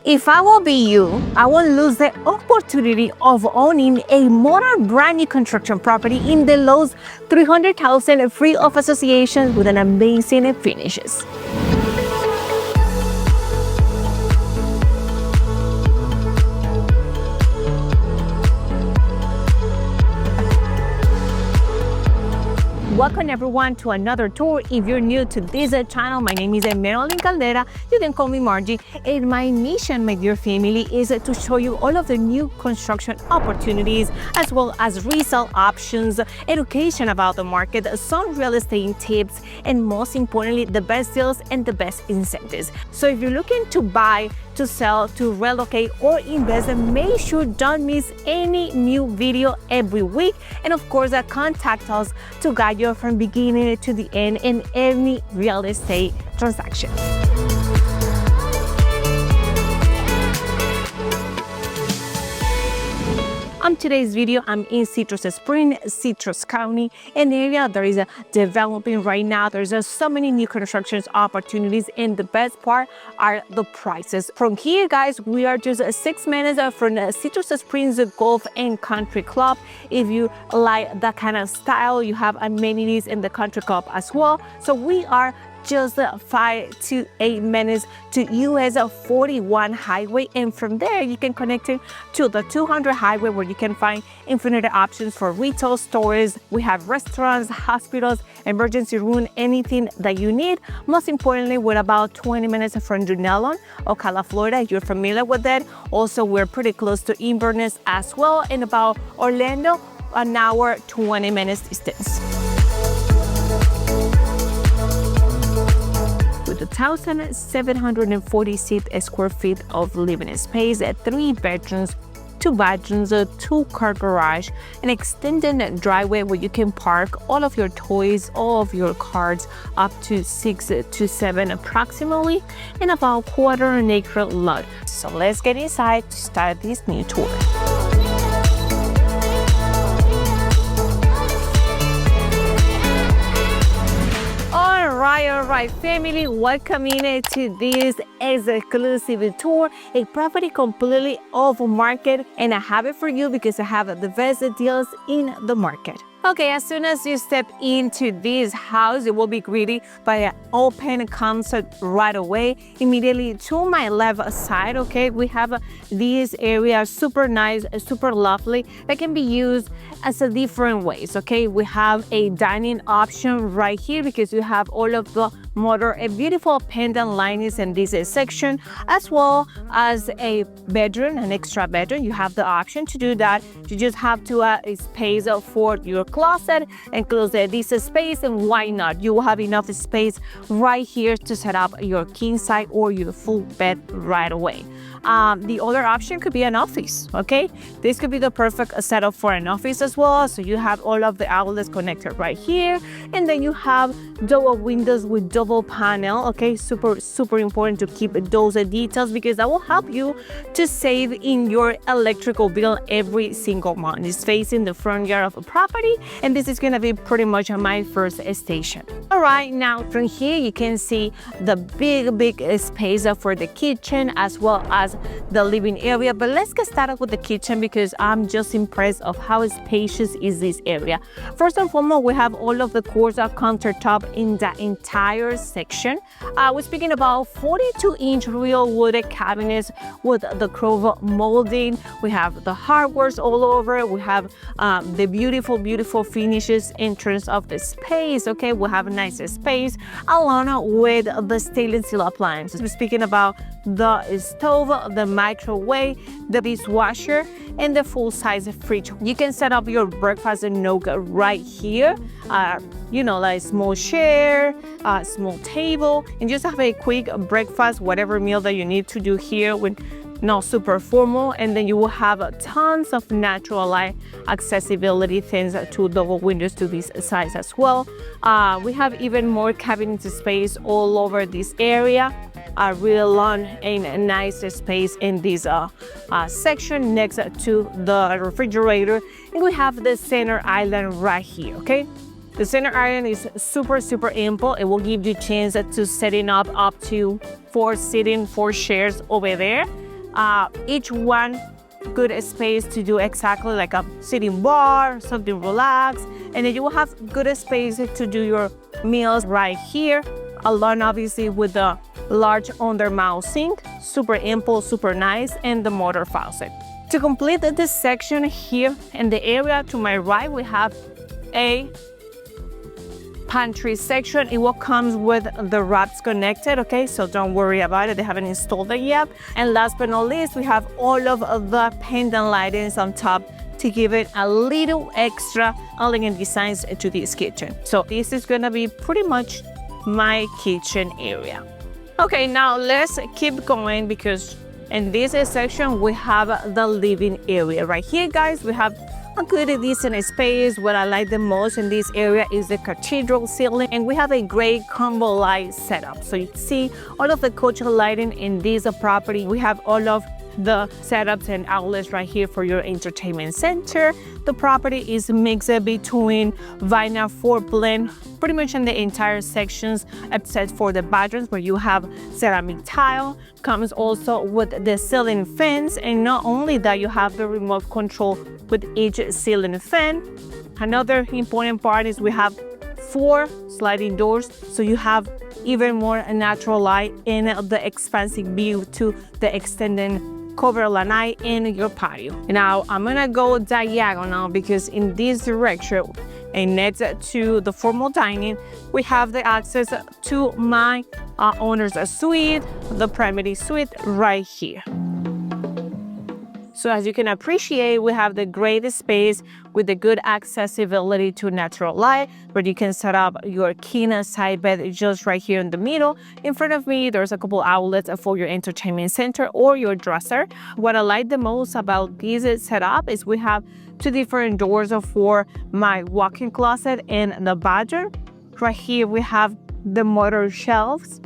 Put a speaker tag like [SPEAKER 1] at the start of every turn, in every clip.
[SPEAKER 1] If I will be you, I won't lose the opportunity of owning a modern brand new construction property in the lowest 300,000 free of association with an amazing finishes. Welcome everyone to another tour. If you're new to this channel, my name is Maryelin. You can call me Margie, and my mission, my dear family, is to show you all of the new construction opportunities as well as resale options, education about the market, some real estate tips, and most importantly, the best deals and the best incentives. So if you're looking to buy, to sell, to relocate, or invest, make sure don't miss any new video every week. And of course, contact us to guide you from beginning to the end in any real estate transaction. On today's video, I'm in Citrus Springs, Citrus County, an area that is developing right now. There's so many new construction opportunities, and the best part are the prices. From here, guys, we are just 6 minutes from Citrus Springs Golf and Country Club. If you like that kind of style, you have amenities in the country club as well. So we are just 5 to 8 minutes to US 41 highway, and from there you can connect it to the 200 highway, where you can find infinite options for retail stores. We have restaurants, hospitals, emergency room, anything that you need. Most importantly, we're about 20 minutes from Maryelin, Ocala, Florida, if you're familiar with that. Also, we're pretty close to Inverness as well, and about Orlando, an hour 20 minutes distance. With 1,746 square feet of living space, 3 bedrooms, 2 bathrooms, 2-car garage, an extended driveway where you can park all of your toys, all of your cars, up to 6 to 7 approximately, and about 1/4 acre lot. So let's get inside to start this new tour. All right, family, welcome in to this exclusive tour, a property completely off market, and I have it for you because I have the best deals in the market. Okay, as soon as you step into this house, it will be greeted by an open concept right away. Immediately to my left side, okay, we have this area, super nice, super lovely, that can be used as a different ways, okay? We have a dining option right here because you have all of the a beautiful pendant linings in this section, as well as a bedroom, an extra bedroom. You have the option to do that. You just have to add a space for your closet and close this space, and why not? You will have enough space right here to set up your king size or your full bed right away. The other option could be an office, okay? This could be the perfect setup for an office as well. So you have all of the outlets connected right here, and then you have double windows with double panel, okay? Super important to keep those details because that will help you to save in your electrical bill every single month. It's facing the front yard of a property, and this is gonna be pretty much my first station. All right, now from here you can see the big space for the kitchen as well as the living area. But let's get started with the kitchen because I'm just impressed of how spacious is this area. First and foremost, we have all of the quartz countertop in the entire section. We're speaking about 42-inch real wood cabinets with the curved molding. We have the hardwares all over. We have the beautiful finishes in terms of the space, okay? We have a nice space along with the stainless steel appliances. We're speaking about the stove, the microwave, the dishwasher, and the full-size fridge. You can set up your breakfast nook right here. You know, like small chair, small table, and just have a quick breakfast, whatever meal that you need to do here with not super formal. And then you will have tons of natural light accessibility thanks to double windows to this size as well. We have even more cabinet space all over this area. A real long and nice space in this section next to the refrigerator, and we have the center island right here, okay? The center island is super ample. It will give you a chance to setting up to 4 chairs over there. Each one good space to do exactly like a sitting bar, something relaxed, and then you will have good space to do your meals right here, along obviously with the large undermount sink, super ample, super nice, and the motor faucet. To complete this section here in the area to my right, we have a pantry section. It will comes with the wraps connected, okay, so don't worry about it, they haven't installed it yet. And last but not least, we have all of the pendant lightings on top to give it a little extra elegant designs to this kitchen. So this is gonna be pretty much my kitchen area. Okay, now let's keep going, because in this section we have the living area. Right here, guys, we have a good decent space. What I like the most in this area is the cathedral ceiling, and we have a great combo light setup. So you see all of the cultural lighting in this property. We have all of the setups and outlets right here for your entertainment center. The property is mixed between vinyl floorplan pretty much in the entire sections, except for the bedrooms where you have ceramic tile. Comes also with the ceiling fans, and not only that, you have the remote control with each ceiling fan. Another important part is we have 4 sliding doors, so you have even more natural light in the expansive view to the extended cover LANAI in your patio. Now I'm gonna go diagonal, because in this direction and next to the formal dining, we have the access to my owner's suite, the primary suite right here. So as you can appreciate, we have the great space with the good accessibility to natural light, where you can set up your king side bed just right here in the middle. In front of me, there's a couple outlets for your entertainment center or your dresser. What I like the most about this setup is we have 2 different doors for my walk-in closet and the bedroom. Right here, we have the motor shelves.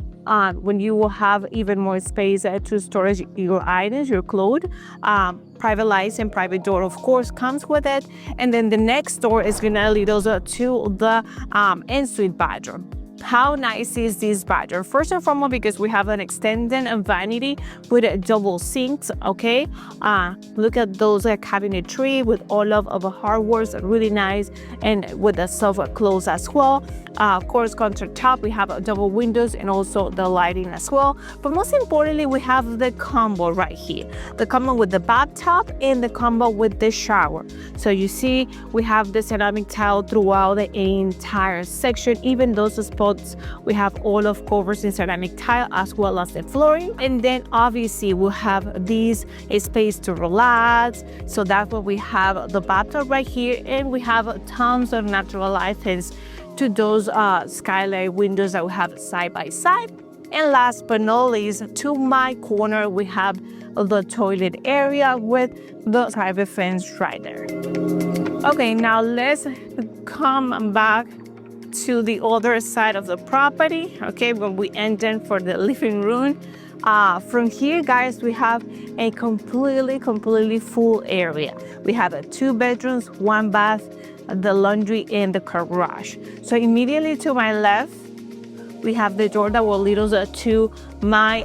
[SPEAKER 1] When you will have even more space to store your items, your clothes. Private lights and private door, of course, comes with it. And then the next door is gonna lead us to the ensuite bedroom. How nice is this bedroom? First and foremost, because we have an extended vanity with double sinks, okay? Look at those cabinetry with all of the hardwares, really nice, and with the soft close as well. Of course, countertop, we have double windows and also the lighting as well. But most importantly, we have the combo right here. The combo with the bathtub and the combo with the shower. So you see, we have the ceramic tile throughout the entire section. Even those spots, we have all of covers in ceramic tile as well as the flooring. And then obviously we'll have this space to relax. So that's what we have, the bathtub right here. And we have tons of natural lights to those skylight windows that we have side by side. And last but not least, to my corner, we have the toilet area with the private fence right there. Okay, now let's come back to the other side of the property, okay, when we enter for the living room. From here, guys, we have a completely full area. We have 2 bedrooms, 1 bath, the laundry, and the garage. So immediately to my left, we have the door that will lead us to my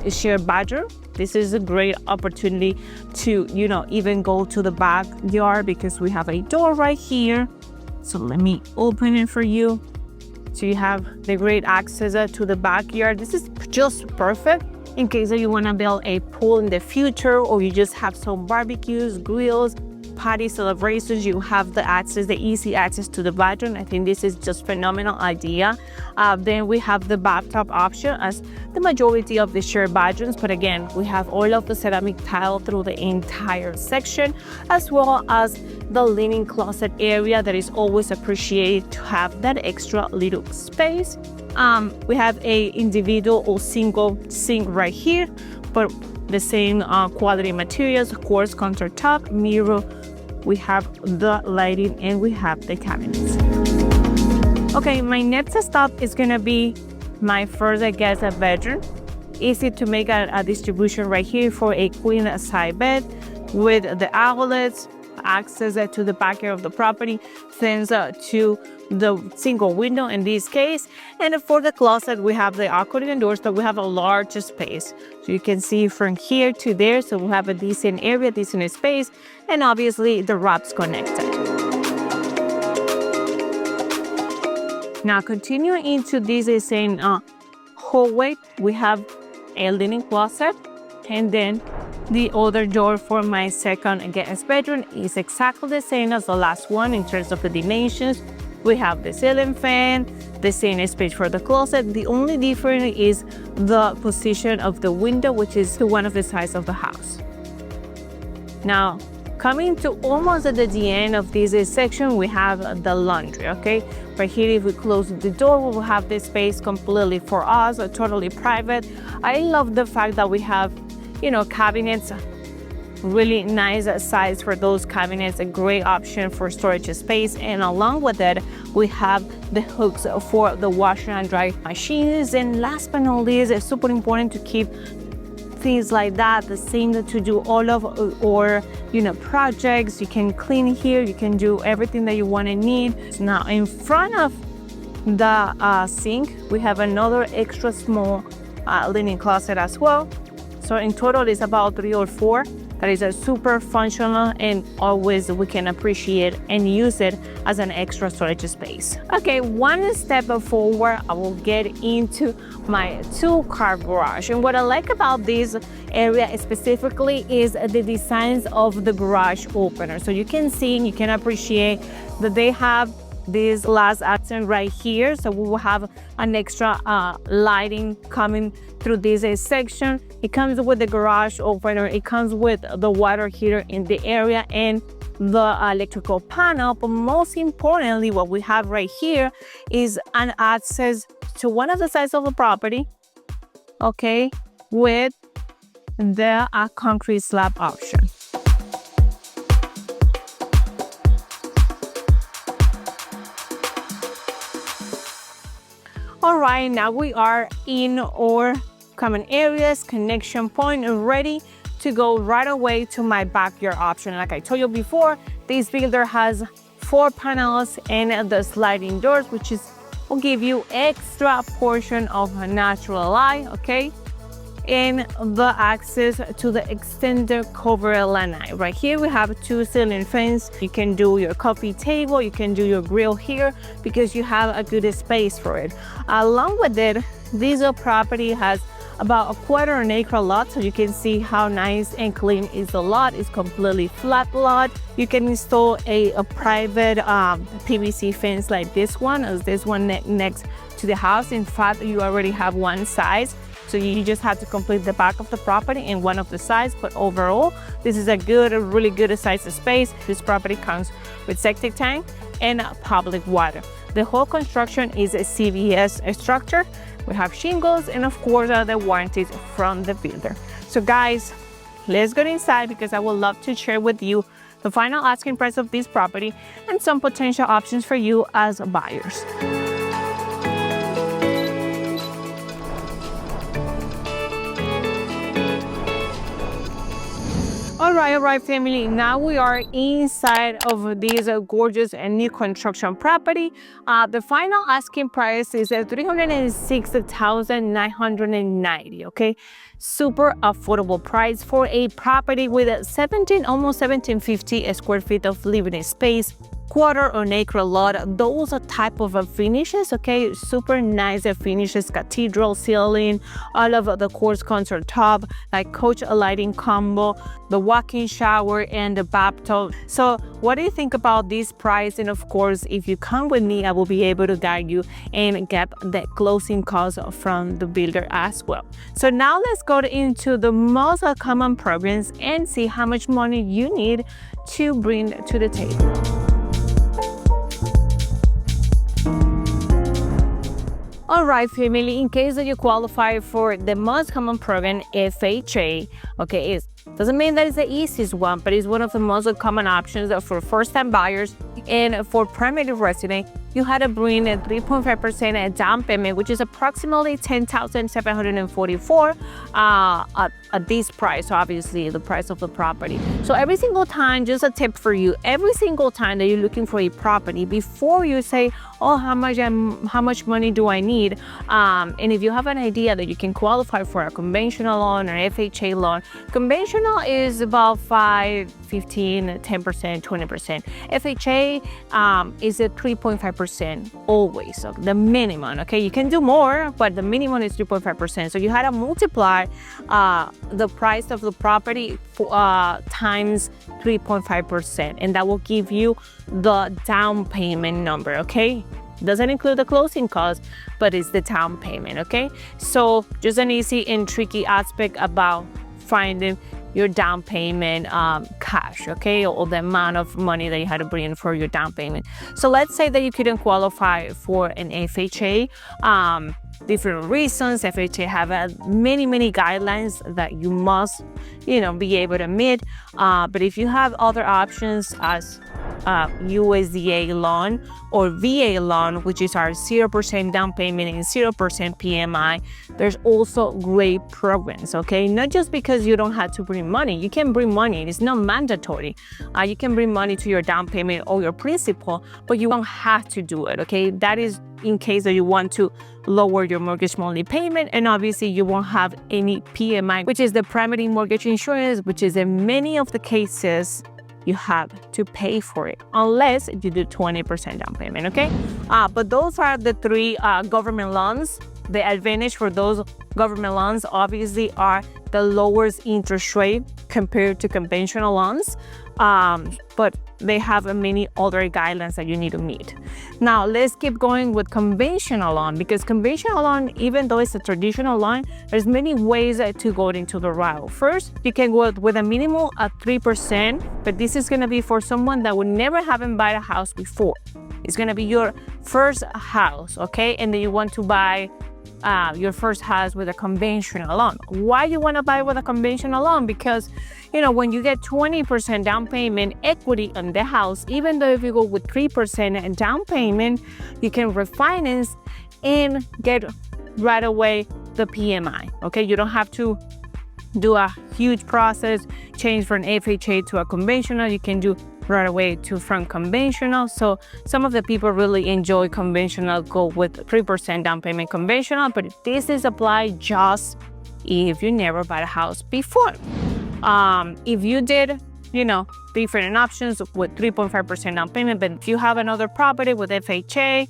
[SPEAKER 1] shared bedroom. This is a great opportunity to, even go to the backyard, because we have a door right here. So let me open it for you. So you have the great access to the backyard. This is just perfect in case that you want to build a pool in the future, or you just have some barbecues, grills, party celebrations. You have the easy access to the bathroom. I think this is just phenomenal idea. Then we have the bathtub option as the majority of the shared bedrooms, but again, we have all of the ceramic tile through the entire section, as well as the linen closet area that is always appreciated to have that extra little space. We have a individual or single sink right here, but the same quality materials, of course, countertop, mirror, we have the lighting, and we have the cabinets. Okay, my next stop is gonna be my first guest bedroom. Easy to make a distribution right here for a queen side bed with the outlets, access to the backyard of the property thanks to the single window in this case. And for the closet, we have the accordion doors, but we have a large space. So you can see from here to there. So we have a decent area, decent space, and obviously the wraps connected. Now continuing into this is in hallway, we have a linen closet, and then the other door for my second guest bedroom is exactly the same as the last one in terms of the dimensions. We have the ceiling fan, the same space for the closet. The only difference is the position of the window, which is to one of the sides of the house. Now, coming to almost at the end of this section, we have the laundry, okay? Right here, if we close the door, we will have this space completely for us, totally private. I love the fact that we have, cabinets, really nice size for those cabinets, a great option for storage space. And along with it, we have the hooks for the washer and dry machines. And last but not least, it's super important to keep things like that the same to do all of or projects. You can clean here, you can do everything that you want and need. Now in front of the sink, we have another extra small linen closet as well. So in total, it's about 3 or 4. That is a super functional, and always we can appreciate and use it as an extra storage space. Okay, one step forward, I will get into my 2-car garage. And what I like about this area specifically is the designs of the garage opener. So you can see, you can appreciate that they have this last accent right here. So we will have an extra lighting coming through this section. It comes with the garage opener, it comes with the water heater in the area and the electrical panel. But most importantly, what we have right here is an access to one of the sides of the property, okay, with the concrete slab option. All right, now we are in our common areas, connection point, ready to go right away to my backyard option. Like I told you before, this builder has 4 panels and the sliding doors, which will give you extra portion of natural light, okay? And the access to the extended cover LANAI. Right here we have 2 ceiling fans. You can do your coffee table, you can do your grill here because you have a good space for it. Along with it, this property has about 1/4 acre lot, so you can see how nice and clean is the lot. It's completely flat lot. You can install a private PVC fence like this one, as this one next to the house. In fact, you already have one size. So you just have to complete the back of the property and one of the sides. But overall, this is a really good size space. This property comes with septic tank and public water. The whole construction is a CBS structure. We have shingles and of course the warranties from the builder. So guys, let's go inside because I would love to share with you the final asking price of this property and some potential options for you as buyers. All right, family. Now we are inside of this gorgeous and new construction property. The final asking price is $306,990. Okay, super affordable price for a property with almost 1750 square feet of living space. 1/4 acre lot. Those are type of finishes, okay? Super nice finishes, cathedral ceiling, all of the quartz countertop, like coach lighting combo, the walk-in shower, and the bathtub. So what do you think about this price? And of course, if you come with me, I will be able to guide you and get the closing costs from the builder as well. So now let's go into the most common programs and see how much money you need to bring to the table. All right, family, in case that you qualify for the most common program, FHA, okay, it doesn't mean that it's the easiest one, but it's one of the most common options for first-time buyers and for primary resident you had to bring a 3.5% down payment, which is approximately $10,744 at this price, obviously the price of the property. So every single time, just a tip for you, every single time that you're looking for a property, before you say, oh, how much money do I need? And if you have an idea that you can qualify for a conventional loan or FHA loan, conventional is about 5, 15, 10%, 20%. FHA is at 3.5% always, so the minimum, okay? You can do more, but the minimum is 3.5%. So you had to multiply the price of the property times 3.5%, and that will give you the down payment number, okay? Doesn't include the closing costs, but it's the down payment, okay? So just an easy and tricky aspect about finding your down payment cash, okay, or the amount of money that you had to bring in for your down payment. So let's say that you couldn't qualify for an FHA. Different reasons. FHA have many guidelines that you must, be able to meet. But if you have other options as USDA loan or VA loan, which is our 0% down payment and 0% PMI, there's also great programs, okay? Not just because you don't have to bring money. You can bring money. It's not mandatory. You can bring money to your down payment or your principal, but you don't have to do it, okay? That is in case that you want to lower your mortgage monthly payment, and obviously you won't have any PMI, which is the primary mortgage insurance, which is in many of the cases you have to pay for it unless you do 20% down payment, okay? But those are the three government loans. The advantage for those government loans obviously are the lowest interest rate compared to conventional loans, but they have many other guidelines that you need to meet. Now let's keep going with conventional loan, because conventional loan, even though it's a traditional loan, there's many ways to go into the route. First, you can go with a minimum of 3%, but this is going to be for someone that would never haven't bought a house before. It's going to be your first house, okay? And then you want to buy your first house with a conventional loan. Why you want to buy with a conventional loan? Because when you get 20% down payment equity on the house, even though if you go with 3% down payment, you can refinance and get right away the PMI, okay? You don't have to do a huge process, change from FHA to a conventional. You can do right away from conventional. So some of the people really enjoy conventional, go with 3% down payment conventional, but this is applied just if you never bought a house before. If you did, different options with 3.5% down payment, but if you have another property with FHA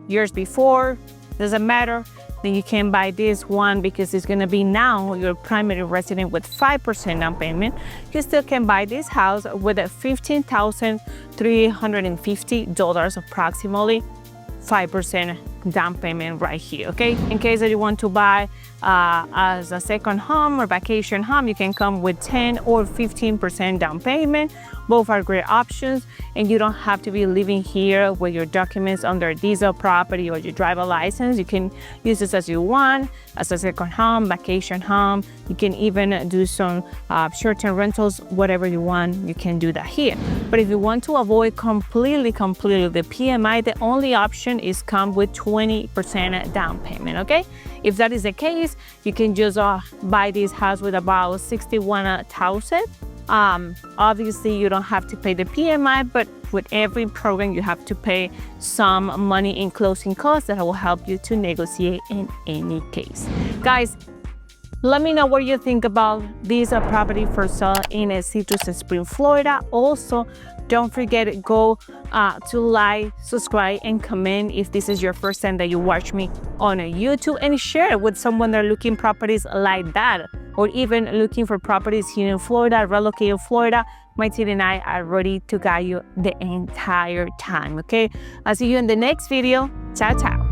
[SPEAKER 1] years before, doesn't matter, then you can buy this one because it's going to be now your primary resident with 5% down payment. You still can buy this house with a $15,350 approximately, 5% down payment right here, okay? In case that you want to buy as a second home or vacation home, you can come with 10 or 15% down payment. Both are great options, and you don't have to be living here with your documents under a diesel property or your driver license. You can use this as you want, as a second home, vacation home. You can even do some short-term rentals, whatever you want, you can do that here. But if you want to avoid completely the PMI, the only option is come with 20% down payment, okay? If that is the case, you can just buy this house with about $61,000. Obviously, you don't have to pay the PMI, but with every program, you have to pay some money in closing costs that will help you to negotiate in any case. Guys, let me know what you think about this property for sale in Citrus Springs, Florida. Also, don't forget to go to like, subscribe, and comment if this is your first time that you watch me on YouTube, and share it with someone that are looking properties like that, or even looking for properties here in Florida, relocated Florida. My team and I are ready to guide you the entire time, okay? I'll see you in the next video. Ciao, ciao.